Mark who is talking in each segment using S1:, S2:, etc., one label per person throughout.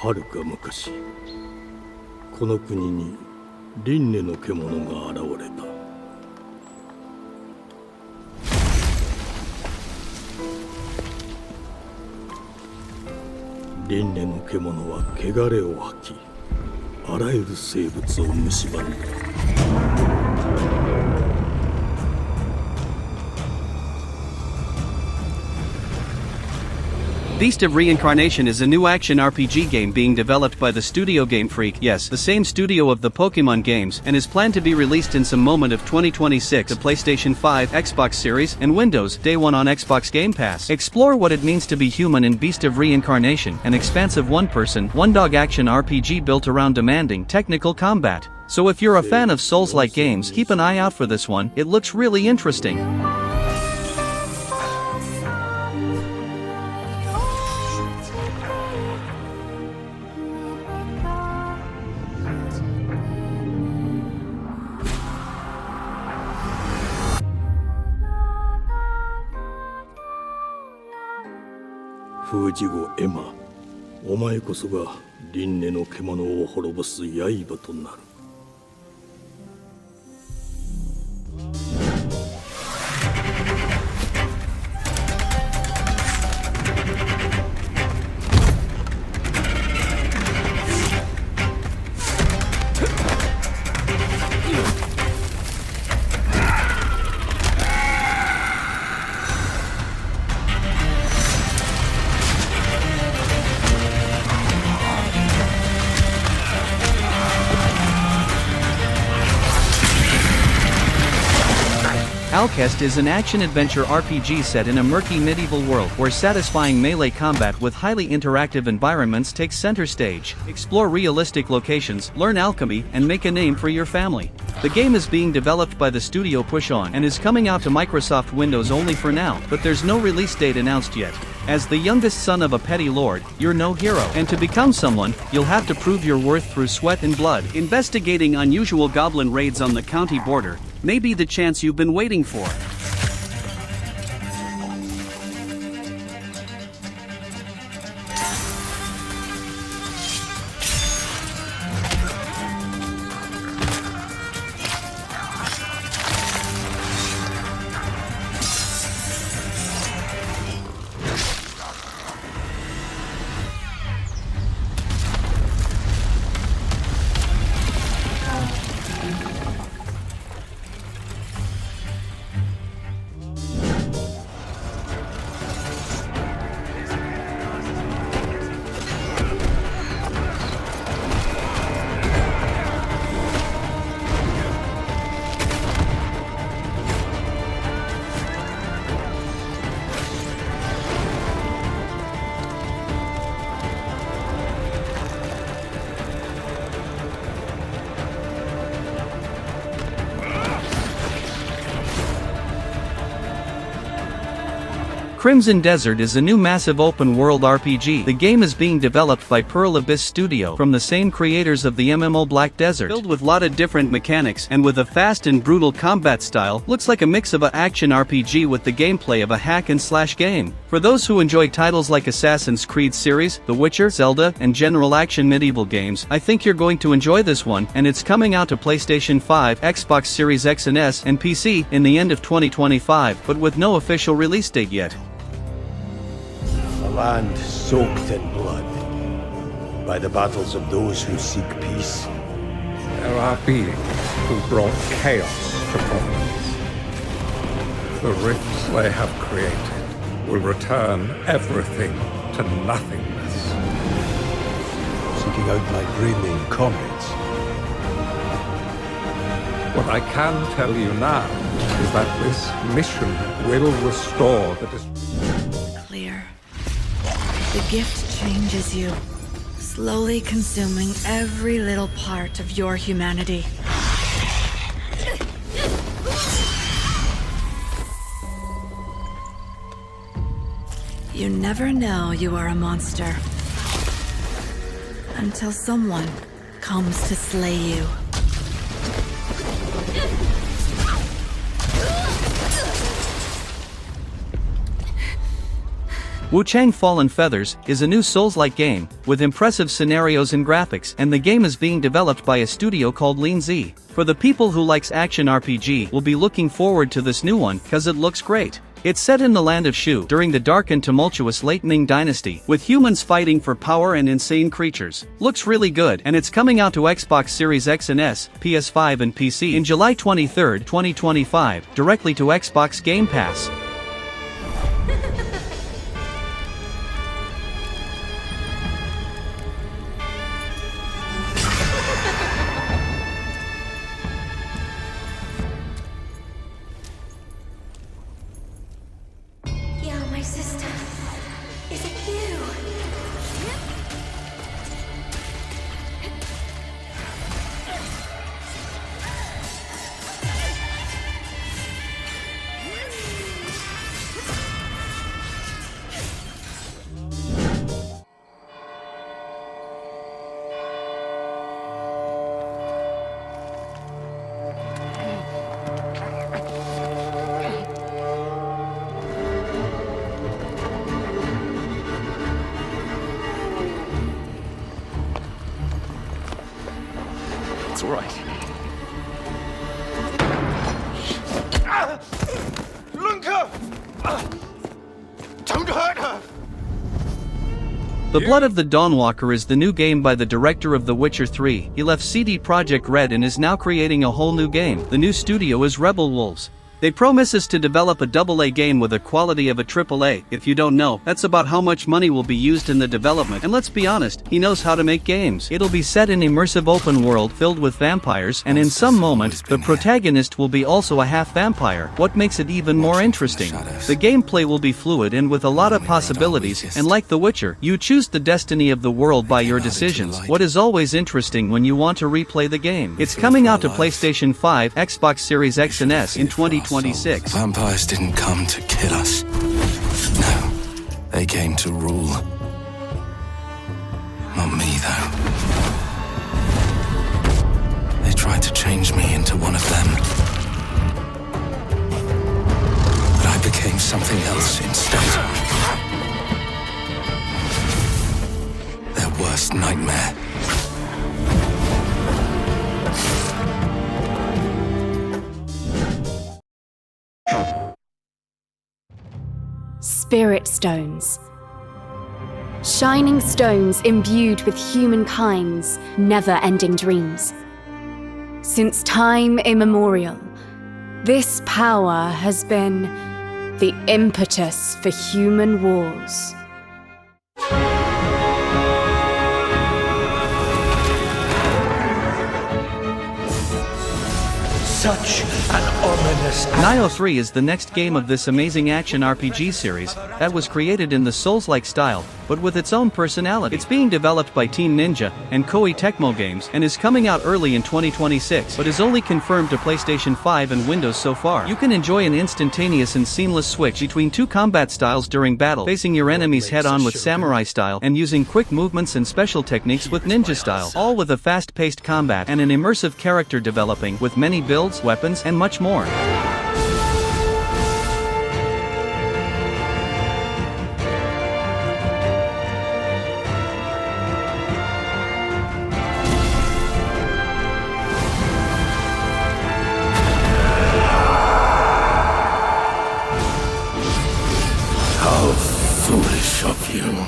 S1: 遥か昔、この国に輪廻の獣が現れた。輪廻の獣は汚れを吐き、あらゆる生物を蝕んだ。
S2: Beast of Reincarnation is a new action RPG game being developed by the studio Game Freak, yes, the same studio of the Pokemon games, and is planned to be released in some moment of 2026 to PlayStation 5, Xbox Series, and Windows, Day 1 on Xbox Game Pass. Explore what it means to be human in Beast of Reincarnation, an expansive one-person, one-dog action RPG built around demanding technical combat. So if you're a fan of Souls-like games, keep an eye out for this one, it looks really interesting.
S1: 封じ子エマ、お前こそが輪廻の獣を滅ぼす刃となる。
S2: Alcest is an action-adventure RPG set in a murky medieval world where satisfying melee combat with highly interactive environments takes center stage. Explore realistic locations, learn alchemy, and make a name for your family. The game is being developed by the studio Push On and is coming out to Microsoft Windows only for now, but there's no release date announced yet. As the youngest son of a petty lord, you're no hero, and to become someone, you'll have to prove your worth through sweat and blood. Investigating unusual goblin raids on the county border may be the chance you've been waiting for. Crimson Desert is a new massive open-world RPG. The game is being developed by Pearl Abyss Studio from the same creators of the MMO Black Desert. Filled with lot of different mechanics and with a fast and brutal combat style, looks like a mix of a action RPG with the gameplay of a hack-and-slash game. For those who enjoy titles like Assassin's Creed series, The Witcher, Zelda, and general action medieval games, I think you're going to enjoy this one, and it's coming out to PlayStation 5, Xbox Series X and S, and PC in the end of 2025, but with no official release date yet.
S3: A land soaked in blood by the battles of those who seek peace.
S4: There are beings who brought chaos to province. The rifts they have created will return everything to nothingness.
S3: Seeking out my Greyling comrades.
S4: What I can tell you now is that this mission will restore the
S5: Clear. The gift changes you, slowly consuming every little part of your humanity. You never know you are a monster until someone comes to slay you.
S2: Wuchang Fallen Feathers is a new Souls-like game, with impressive scenarios and graphics, and the game is being developed by a studio called Lean-Z. For the people who likes action RPG will be looking forward to this new one, cause it looks great. It's set in the land of Shu during the dark and tumultuous late Ming dynasty, with humans fighting for power and insane creatures. Looks really good, and it's coming out to Xbox Series X and S, PS5 and PC in July 23, 2025, directly to Xbox Game Pass.
S6: My sister, is it you?
S7: It's all right. Lunka! Don't hurt her!
S2: The Blood of the Dawnwalker is the new game by the director of The Witcher 3. He left CD Projekt Red and is now creating a whole new game. The new studio is Rebel Wolves. They promise us to develop a AA game with the quality of a AAA. If you don't know, that's about how much money will be used in the development, and let's be honest, he knows how to make games. It'll be set in immersive open world filled with vampires, and in some moment, the protagonist will be also a half vampire. What makes it even more interesting? The gameplay will be fluid and with a lot of possibilities, and like The Witcher, you choose the destiny of the world by your decisions. What is always interesting when you want to replay the game. It's coming out to PlayStation 5, Xbox Series X and S in 2026.
S8: Vampires didn't come to kill us. No, they came to rule. Not me, though. They tried to change me into one of them. But I became something else instead. Their worst nightmare.
S9: Spirit Stones. Shining stones imbued with humankind's never-ending dreams. Since time immemorial, this power has been the impetus for human wars.
S3: Such an ominous
S2: Nioh 3 is the next game of this amazing action RPG series that was created in the Souls-like style, but with its own personality. It's being developed by Team Ninja and Koei Tecmo Games and is coming out early in 2026, but is only confirmed to PlayStation 5 and Windows so far. You can enjoy an instantaneous and seamless switch between two combat styles during battle, facing your enemies head-on with samurai style and using quick movements and special techniques with ninja style, all with a fast-paced combat and an immersive character developing with many builds, weapons, and much more.
S8: How foolish of you.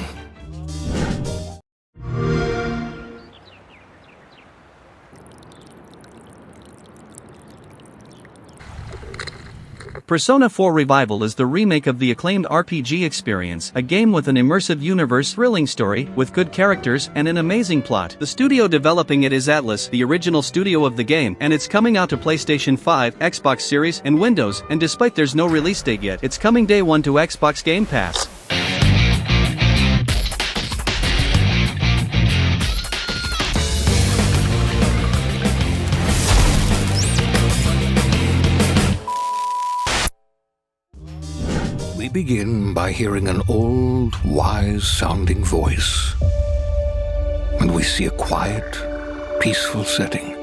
S2: Persona 4 Revival is the remake of the acclaimed RPG experience, a game with an immersive universe, thrilling story, with good characters, and an amazing plot. The studio developing it is Atlus, the original studio of the game, and it's coming out to PlayStation 5, Xbox Series, and Windows, and despite there's no release date yet, it's coming day one to Xbox Game Pass.
S4: We begin by hearing an old, wise-sounding voice. And we see a quiet, peaceful setting.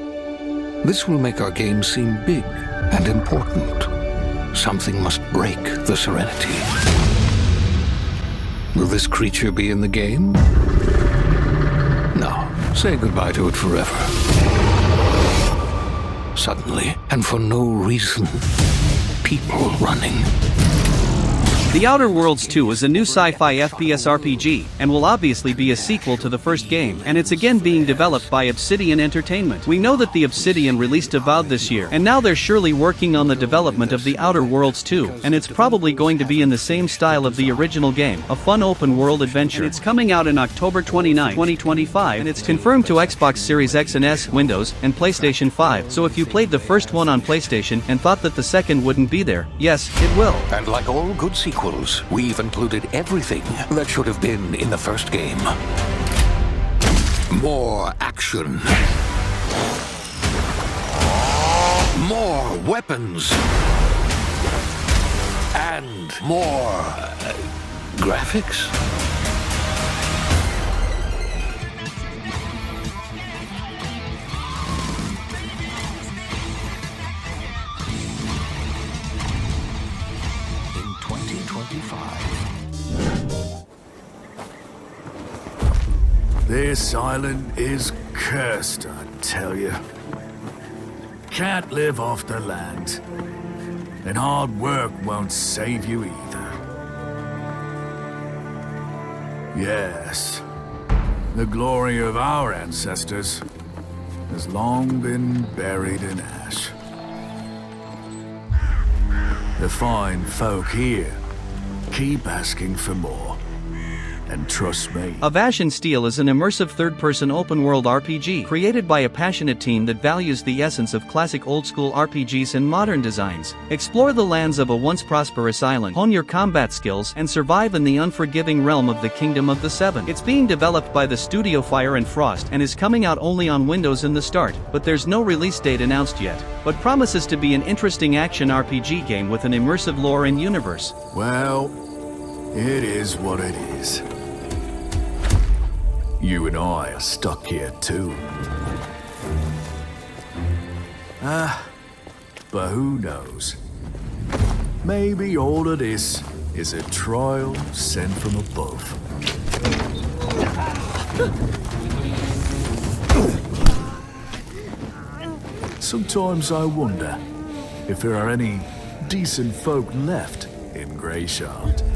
S4: This will make our game seem big and important. Something must break the serenity.
S8: Will this creature be in the game? No. Say goodbye to it forever. Suddenly, and for no reason, people running.
S2: The Outer Worlds 2 is a new sci-fi FPS RPG, and will obviously be a sequel to the first game, and it's again being developed by Obsidian Entertainment. We know that the Obsidian released Avowed this year, and now they're surely working on the development of the Outer Worlds 2, and it's probably going to be in the same style of the original game, a fun open-world adventure. And it's coming out in October 29, 2025, and it's confirmed to Xbox Series X and S, Windows, and PlayStation 5, so if you played the first one on PlayStation and thought that the second wouldn't be there, yes, it will.
S8: And like all good sequels, we've included everything that should have been in the first game. More action. More weapons. And more graphics. In 2025.
S10: This island is cursed, I tell you. Can't live off the land. And hard work won't save you either. Yes, the glory of our ancestors has long been buried in ash. The fine folk here keep asking for more. And trust me.
S2: Avashon Steel is an immersive third-person open-world RPG created by a passionate team that values the essence of classic old-school RPGs and modern designs. Explore the lands of a once prosperous island, hone your combat skills, and survive in the unforgiving realm of the Kingdom of the Seven. It's being developed by the studio Fire and Frost and is coming out only on Windows in the start, but there's no release date announced yet. But promises to be an interesting action RPG game with an immersive lore and universe.
S10: Well, it is what it is. You and I are stuck here too. But who knows? Maybe all of this is a trial sent from above. Sometimes I wonder if there are any decent folk left in Greyshaft.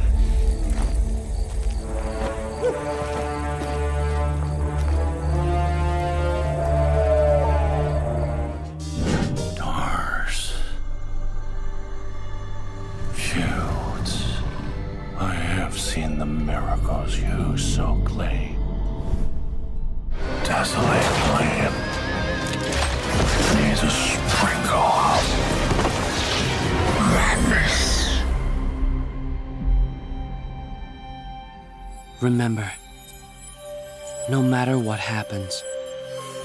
S11: Seen the miracles you so claim. Desolate land needs a sprinkle of madness.
S12: Remember, no matter what happens,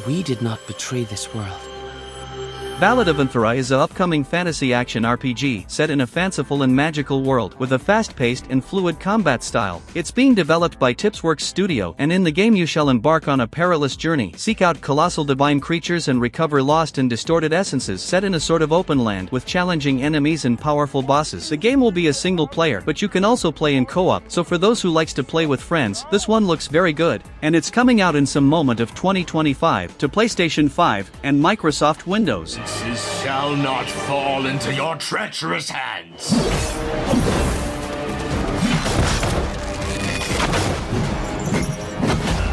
S12: we did not betray this world.
S2: Ballad of Anthora is an upcoming fantasy action RPG set in a fanciful and magical world with a fast-paced and fluid combat style. It's being developed by Tipsworks Studio, and in the game you shall embark on a perilous journey, seek out colossal divine creatures and recover lost and distorted essences set in a sort of open land with challenging enemies and powerful bosses. The game will be a single player, but you can also play in co-op, so for those who likes to play with friends, this one looks very good. And it's coming out in some moment of 2025 to PlayStation 5 and Microsoft Windows.
S11: This shall not fall into your treacherous hands.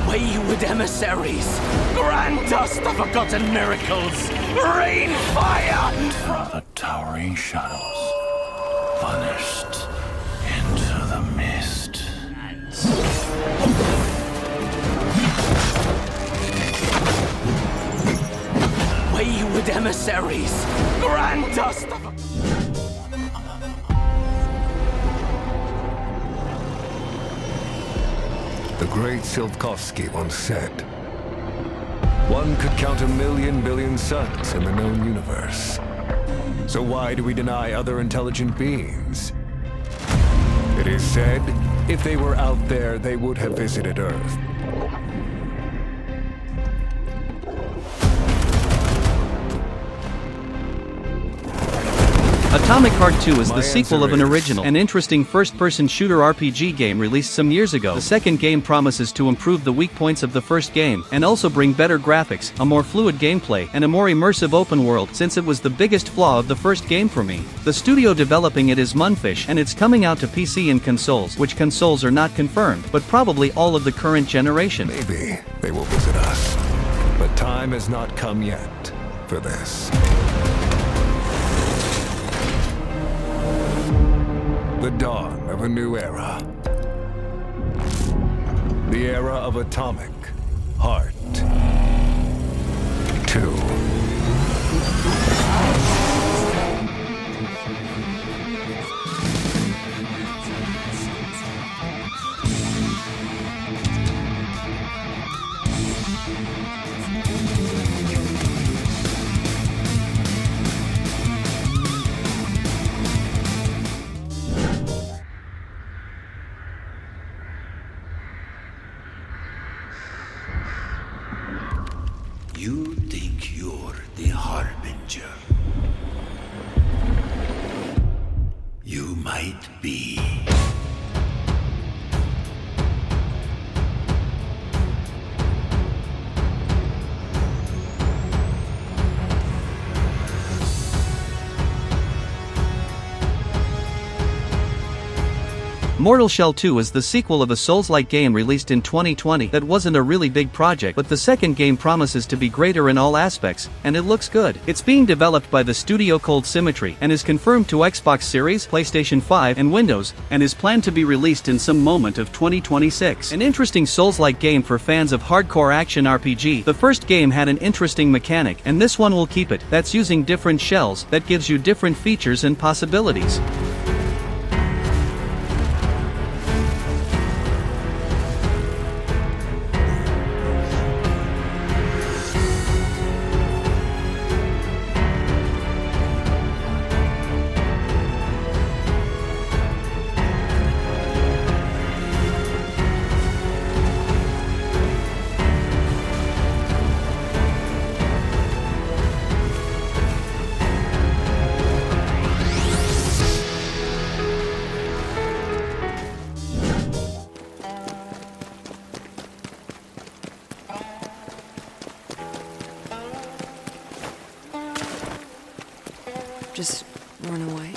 S12: Wayward emissaries, grant us the forgotten miracles. Rain fire!
S11: From the towering shadows, vanished into the mist.
S12: Wayward emissaries, grant us the...
S4: The great Silkovsky once said, one could count 1,000,000 billion suns in the known universe. So why do we deny other intelligent beings? It is said, if they were out there, they would have visited Earth.
S2: Atomic Heart 2 is the sequel of an original and interesting first-person shooter RPG game released some years ago. The second game promises to improve the weak points of the first game and also bring better graphics, a more fluid gameplay, and a more immersive open world, since it was the biggest flaw of the first game for me. The studio developing it is Munfish, and it's coming out to PC and consoles, which consoles are not confirmed, but probably all of the current generation.
S4: Maybe they will visit us, but time has not come yet for this. The dawn of a new era. The era of Atomic Heart 2.
S3: You think you're the Harbinger. You might be.
S2: Mortal Shell 2 is the sequel of a Souls-like game released in 2020 that wasn't a really big project, but the second game promises to be greater in all aspects, and it looks good. It's being developed by the studio Cold Symmetry and is confirmed to Xbox Series, PlayStation 5, and Windows, and is planned to be released in some moment of 2026. An interesting Souls-like game for fans of hardcore action RPG. The first game had an interesting mechanic, and this one will keep it. That's using different shells that gives you different features and possibilities.
S5: Just run away.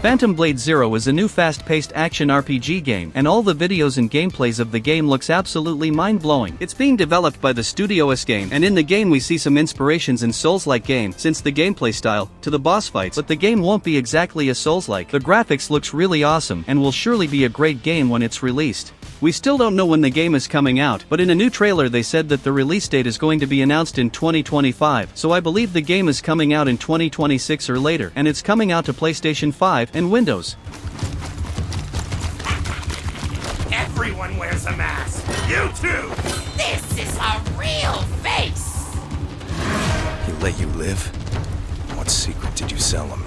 S2: Phantom Blade Zero is a new fast-paced action RPG game, and all the videos and gameplays of the game looks absolutely mind-blowing. It's being developed by the Studio S game, and in the game we see some inspirations in Souls-like game, since the gameplay style, to the boss fights, but the game won't be exactly a Souls-like. The graphics looks really awesome, and will surely be a great game when it's released. We still don't know when the game is coming out, but in a new trailer they said that the release date is going to be announced in 2025, so I believe the game is coming out in 2026 or later, and it's coming out to PlayStation 5 and Windows.
S11: Everyone wears a mask. You too.
S6: This is a real face!
S7: He let you live? What secret did you sell him?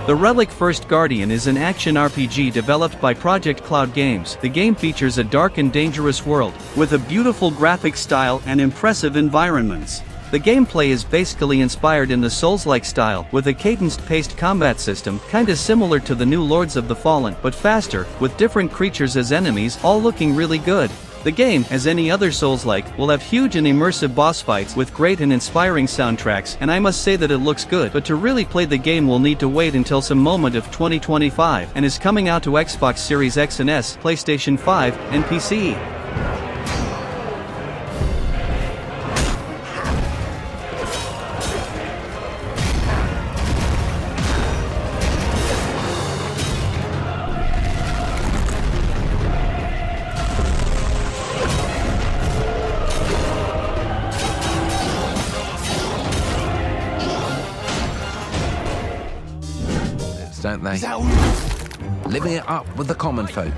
S2: The Relic First Guardian is an action RPG developed by Project Cloud Games. The game features a dark and dangerous world, with a beautiful graphic style and impressive environments. The gameplay is basically inspired in the Souls-like style, with a cadenced-paced combat system, kinda similar to the new Lords of the Fallen, but faster, with different creatures as enemies, all looking really good. The game, as any other Souls-like, will have huge and immersive boss fights with great and inspiring soundtracks, and I must say that it looks good, but to really play the game we'll need to wait until some moment of 2025, and is coming out to Xbox Series X and S, PlayStation 5, and PC.
S13: Don't they? Living it up with the common folk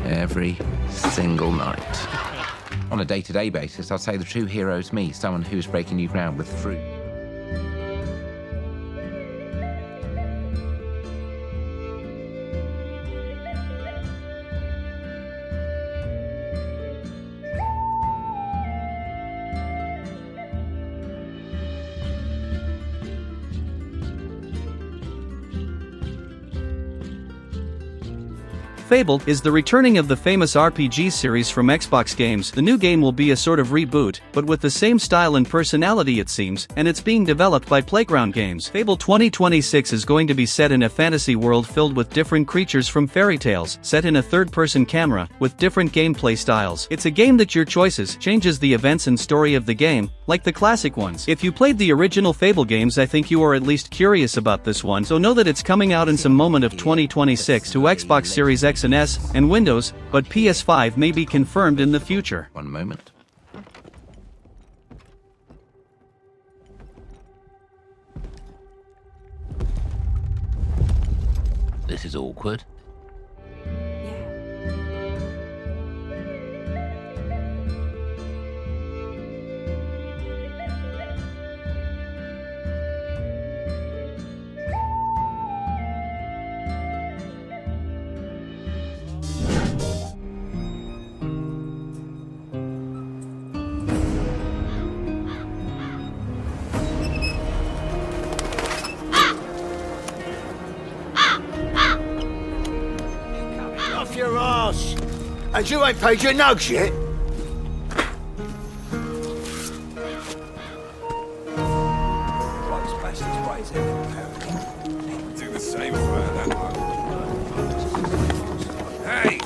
S13: every single night. On a day-to-day basis, I'd say the true hero is me, someone who's breaking new ground with fruit.
S2: Fable is the returning of the famous RPG series from Xbox Games. The new game will be a sort of reboot, but with the same style and personality it seems, and it's being developed by Playground Games. Fable 2026 is going to be set in a fantasy world filled with different creatures from fairy tales, set in a third-person camera, with different gameplay styles. It's a game that your choices changes the events and story of the game, like the classic ones. If you played the original Fable games, I think you are at least curious about this one, so know that it's coming out in some moment of 2026 to Xbox Series X and S, and Windows, but PS5 may be confirmed in the future.
S13: One moment.
S14: This is awkward.
S3: Your ass! And you ain't paid your nugs yet?
S4: Do the same for that one. Hey!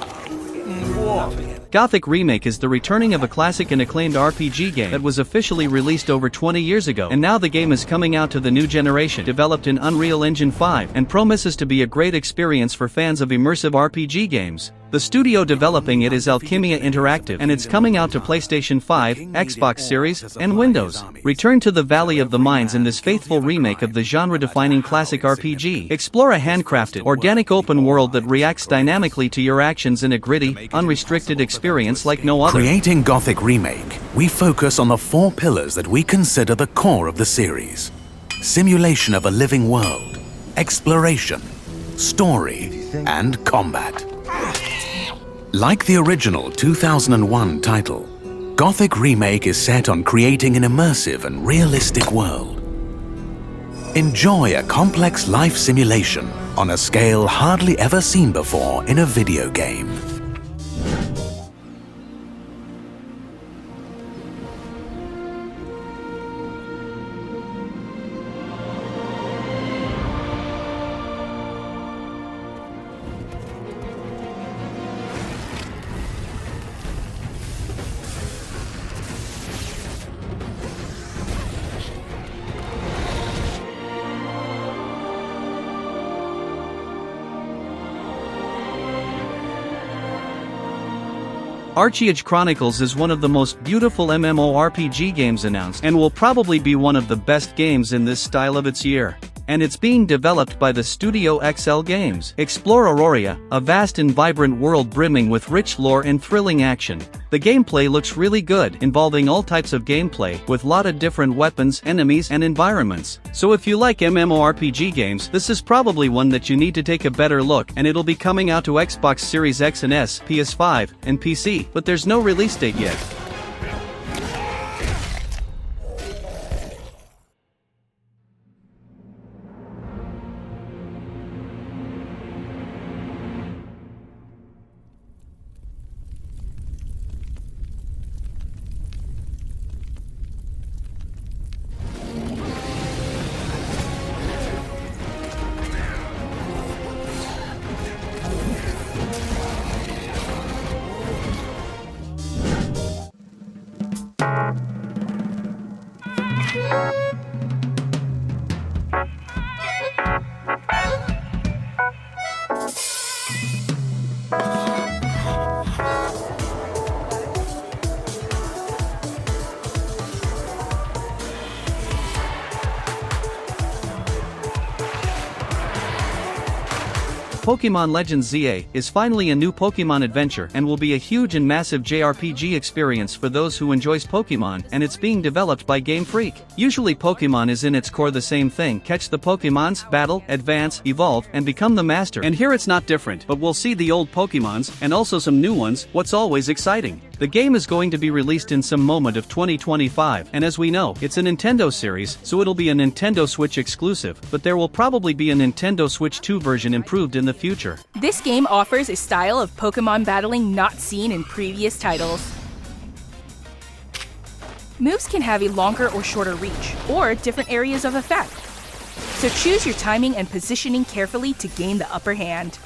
S4: What?
S2: Gothic Remake is the returning of a classic and acclaimed RPG game that was officially released over 20 years ago, and now the game is coming out to the new generation, developed in Unreal Engine 5, and promises to be a great experience for fans of immersive RPG games. The studio developing it is Alchemia Interactive, and it's coming out to PlayStation 5, Xbox Series, and Windows. Return to the Valley of the Minds in this faithful remake of the genre-defining classic RPG. Explore a handcrafted, organic open world that reacts dynamically to your actions in a gritty, unrestricted experience like no other.
S15: Creating Gothic Remake, we focus on the 4 pillars that we consider the core of the series. Simulation of a living world, exploration, story, and combat. Like the original 2001 title, Gothic Remake is set on creating an immersive and realistic world. Enjoy a complex life simulation on a scale hardly ever seen before in a video game.
S2: Archeage Chronicles is one of the most beautiful MMORPG games announced, and will probably be one of the best games in this style of its year. And it's being developed by the studio XL Games. Explore Auroria, a vast and vibrant world brimming with rich lore and thrilling action. The gameplay looks really good, involving all types of gameplay, with lot of different weapons, enemies, and environments. So if you like MMORPG games, this is probably one that you need to take a better look, and it'll be coming out to Xbox Series X and S, PS5, and PC, but there's no release date yet. Pokemon Legends ZA is finally a new Pokemon adventure and will be a huge and massive JRPG experience for those who enjoys Pokemon, and it's being developed by Game Freak. Usually Pokemon is in its core the same thing: catch the Pokemons, battle, advance, evolve, and become the master. And here it's not different, but we'll see the old Pokemons, and also some new ones, what's always exciting. The game is going to be released in some moment of 2025, and as we know, it's a Nintendo series, so it'll be a Nintendo Switch exclusive, but there will probably be a Nintendo Switch 2 version improved in the future.
S16: This game offers a style of Pokemon battling not seen in previous titles. Moves can have a longer or shorter reach, or different areas of effect. So choose your timing and positioning carefully to gain the upper hand.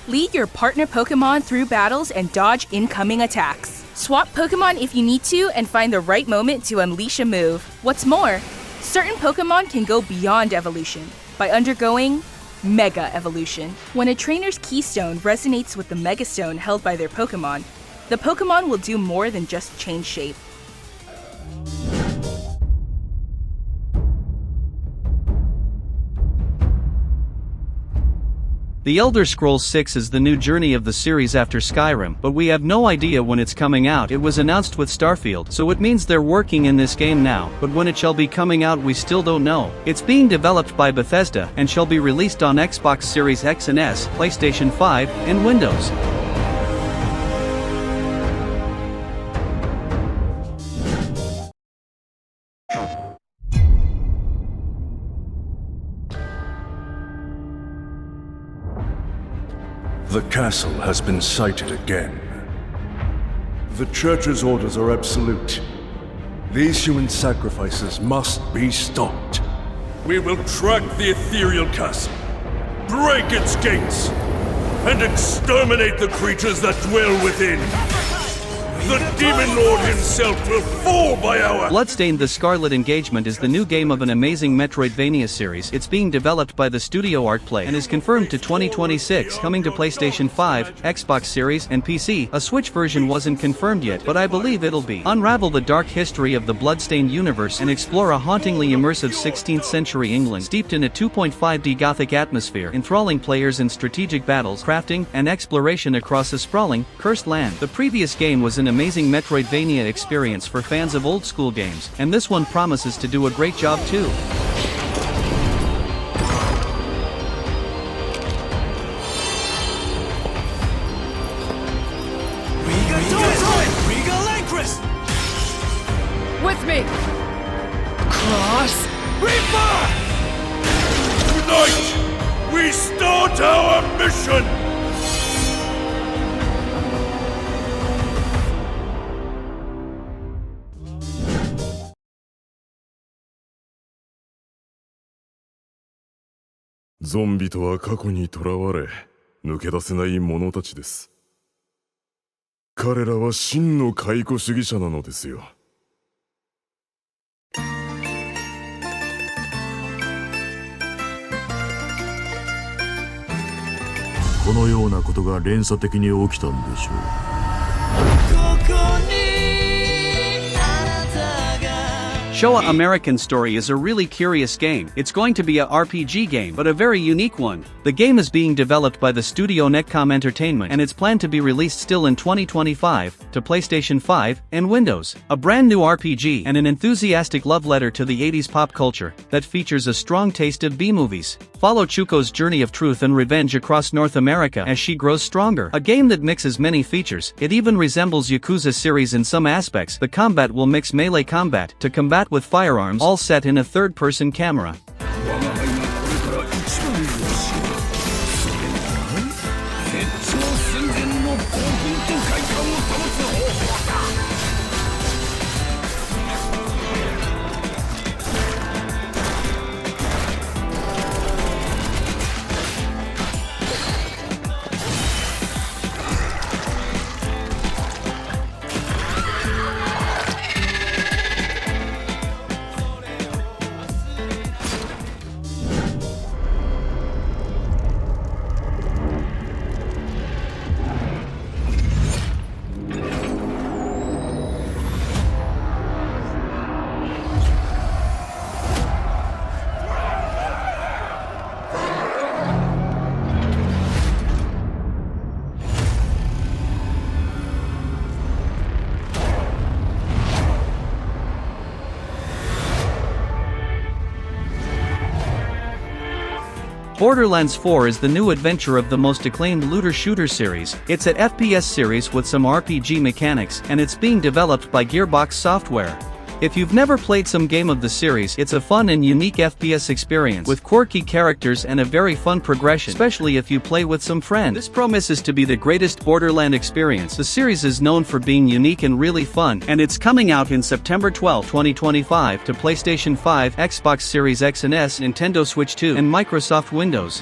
S16: Lead your partner Pokemon through battles and dodge incoming attacks. Swap Pokemon if you need to and find the right moment to unleash a move. What's more, certain Pokemon can go beyond evolution by undergoing Mega Evolution. When a trainer's Keystone resonates with the Mega Stone held by their Pokemon, the Pokemon will do more than just change shape.
S2: The Elder Scrolls 6 is the new journey of the series after Skyrim, but we have no idea when it's coming out. It was announced with Starfield, so it means they're working in this game now, but when it shall be coming out we still don't know. It's being developed by Bethesda, and shall be released on Xbox Series X and S, PlayStation 5, and Windows.
S17: The castle has been sighted again. The Church's orders are absolute. These human sacrifices must be stopped.
S11: We will track the ethereal castle, break its gates, and exterminate the creatures that dwell within. The Demon Lord himself will fall by our...
S2: Bloodstained: The Scarlet Engagement is the new game of an amazing Metroidvania series. It's being developed by the studio Artplay and is confirmed to 2026, coming to PlayStation 5, Xbox Series, and PC. A Switch version wasn't confirmed yet, but I believe it'll be. Unravel the dark history of the Bloodstained universe and explore a hauntingly immersive 16th century England steeped in a 2.5D Gothic atmosphere, enthralling players in strategic battles, crafting, and exploration across a sprawling, cursed land. The previous game was an amazing Metroidvania experience for fans of old-school games, and this one promises to do a great job too.
S6: With me! Cross
S11: Reaper! Tonight, we start our mission!
S18: "ゾンビとは過去に囚われ、抜け出せない者たちです。彼らは真の解雇主義者なのですよ。
S1: このようなことが連鎖的に起きたんでしょう。
S2: Showa American Story is a really curious game. It's going to be a RPG game, but a very unique one. The game is being developed by the studio Netcom Entertainment, and it's planned to be released still in 2025 to PlayStation 5 and Windows. A brand new RPG and an enthusiastic love letter to the 80s pop culture that features a strong taste of B-movies. Follow Chuko's journey of truth and revenge across North America as she grows stronger. A game that mixes many features. It even resembles Yakuza series in some aspects. The combat will mix melee combat to combat with firearms, all set in a third-person camera. Borderlands 4 is the new adventure of the most acclaimed looter-shooter series. It's an FPS series with some RPG mechanics, and it's being developed by Gearbox Software. If you've never played some game of the series, it's a fun and unique FPS experience with quirky characters and a very fun progression, especially if you play with some friends. This promises to be the greatest Borderland experience. The series is known for being unique and really fun, and it's coming out in September 12, 2025 to PlayStation 5, Xbox Series X and S, Nintendo Switch 2, and Microsoft Windows.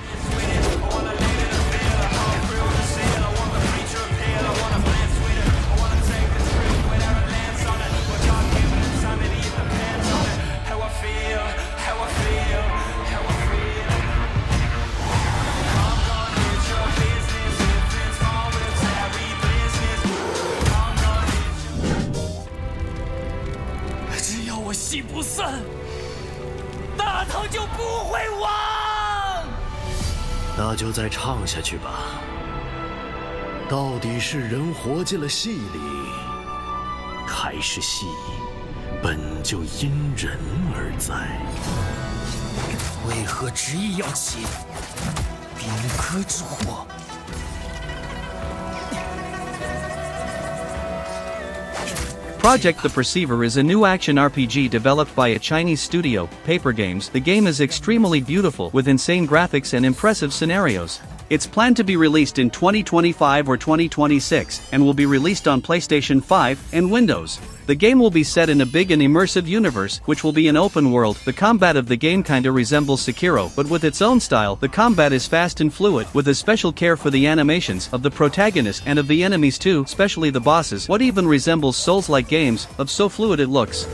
S19: 大唐就不会亡。那就再唱下去吧。到底是人活进了戏里，还是戏本就因人而在？为何执意要起兵戈之祸？
S2: Project The Perceiver is a new action RPG developed by a Chinese studio, Paper Games. The game is extremely beautiful with insane graphics and impressive scenarios. It's planned to be released in 2025 or 2026 and will be released on PlayStation 5 and Windows. The game will be set in a big and immersive universe, which will be an open world. The combat of the game kinda resembles Sekiro, but with its own style. The combat is fast and fluid, with a special care for the animations of the protagonist and of the enemies too, especially the bosses. What even resembles Souls-like games, of so fluid it looks.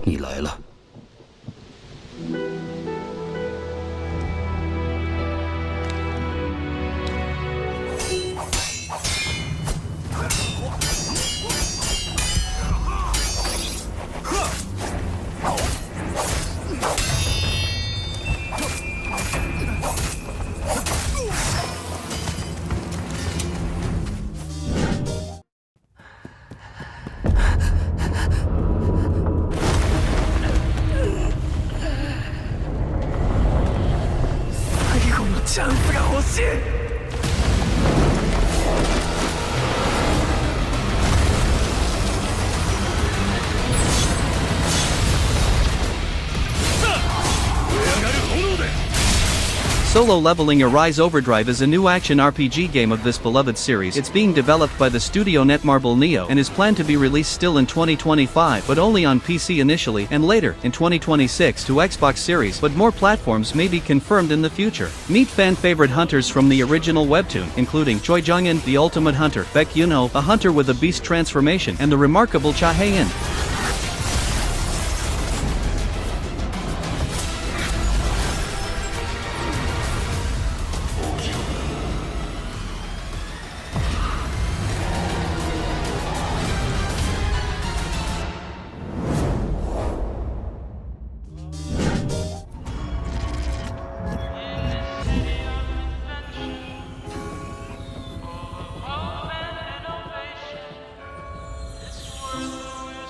S19: 你来了。 チャンスが欲しい。
S2: Solo Leveling Arise Overdrive is a new action RPG game of this beloved series. It's being developed by the studio Netmarble Neo and is planned to be released still in 2025, but only on PC initially and later in 2026 to Xbox Series, but more platforms may be confirmed in the future. Meet fan-favorite hunters from the original webtoon, including Choi Jung-in, the ultimate hunter, Baek Yun-ho, a hunter with a beast transformation, and the remarkable Cha Hae-in.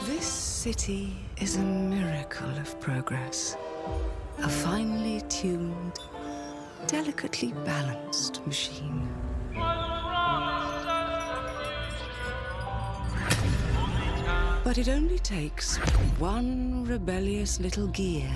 S5: This city is a miracle of progress. A finely tuned, delicately balanced machine. But it only takes one rebellious little gear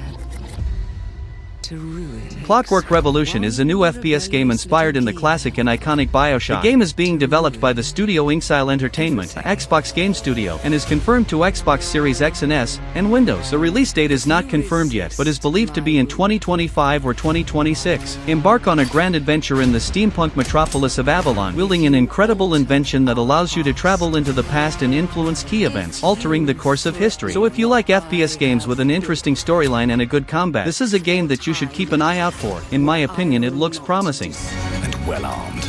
S5: to ruin it.
S2: Clockwork Revolution is a new FPS game inspired in the classic and iconic BioShock. The game is being developed by the studio Inxile Entertainment, an Xbox game studio, and is confirmed to Xbox Series X and S, and Windows. The release date is not confirmed yet, but is believed to be in 2025 or 2026. Embark on a grand adventure in the steampunk metropolis of Avalon, wielding an incredible invention that allows you to travel into the past and influence key events, altering the course of history. So if you like FPS games with an interesting storyline and a good combat, this is a game that you should keep an eye out for. In my opinion, it looks promising.
S8: And well armed.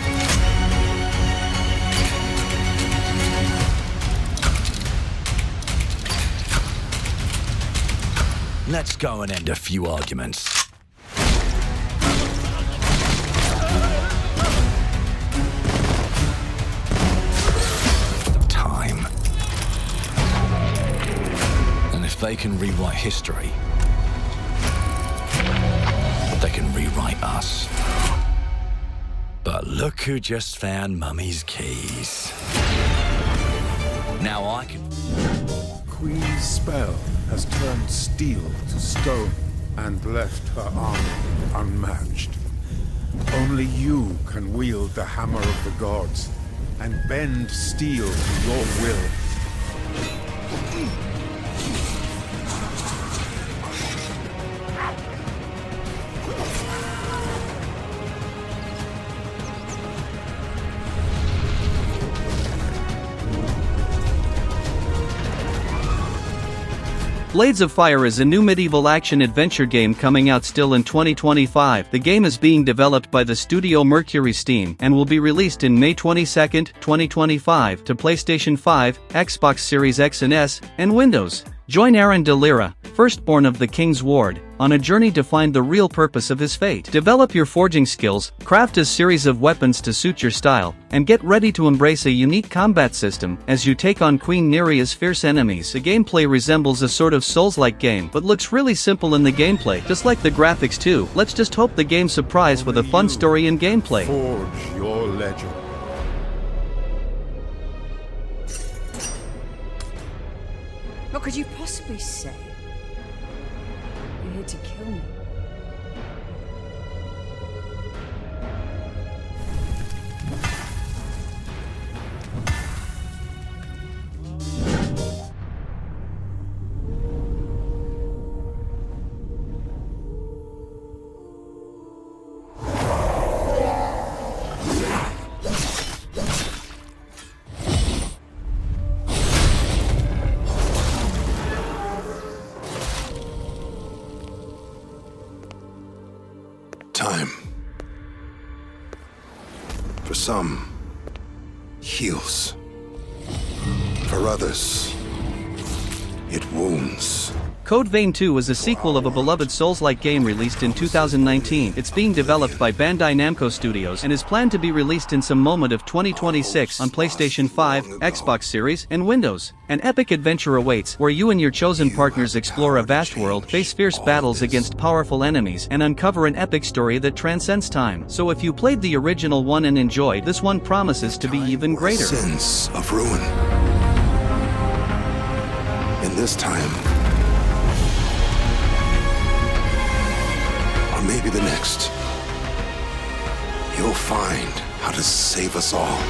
S8: Let's go and end a few arguments. Time. And if they can rewrite history, they can rewrite us. But look who just found Mummy's keys. Now I can...
S4: Queen's spell has turned steel to stone and left her army unmatched. Only you can wield the hammer of the gods and bend steel to your will.
S2: Blades of Fire is a new medieval action-adventure game coming out still in 2025. The game is being developed by the studio Mercury Steam and will be released in May 22, 2025 to PlayStation 5, Xbox Series X and S, and Windows. Join Aaron de Lira, firstborn of the King's Ward, on a journey to find the real purpose of his fate. Develop your forging skills, craft a series of weapons to suit your style, and get ready to embrace a unique combat system as you take on Queen Neria's fierce enemies. The gameplay resembles a sort of Souls-like game, but looks really simple in the gameplay, just like the graphics too. Let's just hope the game surprises with a fun story and gameplay.
S4: Forge your legend.
S20: What could you possibly say? You're here to kill me.
S3: Time. For some, heals. For others, it wounds.
S2: Code Vein 2 is a sequel of a beloved Souls-like game released in 2019. It's being developed by Bandai Namco Studios and is planned to be released in some moment of 2026 on PlayStation 5, Xbox Series, and Windows. An epic adventure awaits, where you and your chosen partners explore a vast world, face fierce battles against powerful enemies, and uncover an epic story that transcends time. So if you played the original one and enjoyed, this one promises to be even greater.
S3: Sins of ruin. In this time, or maybe the next, you'll find how to save us all.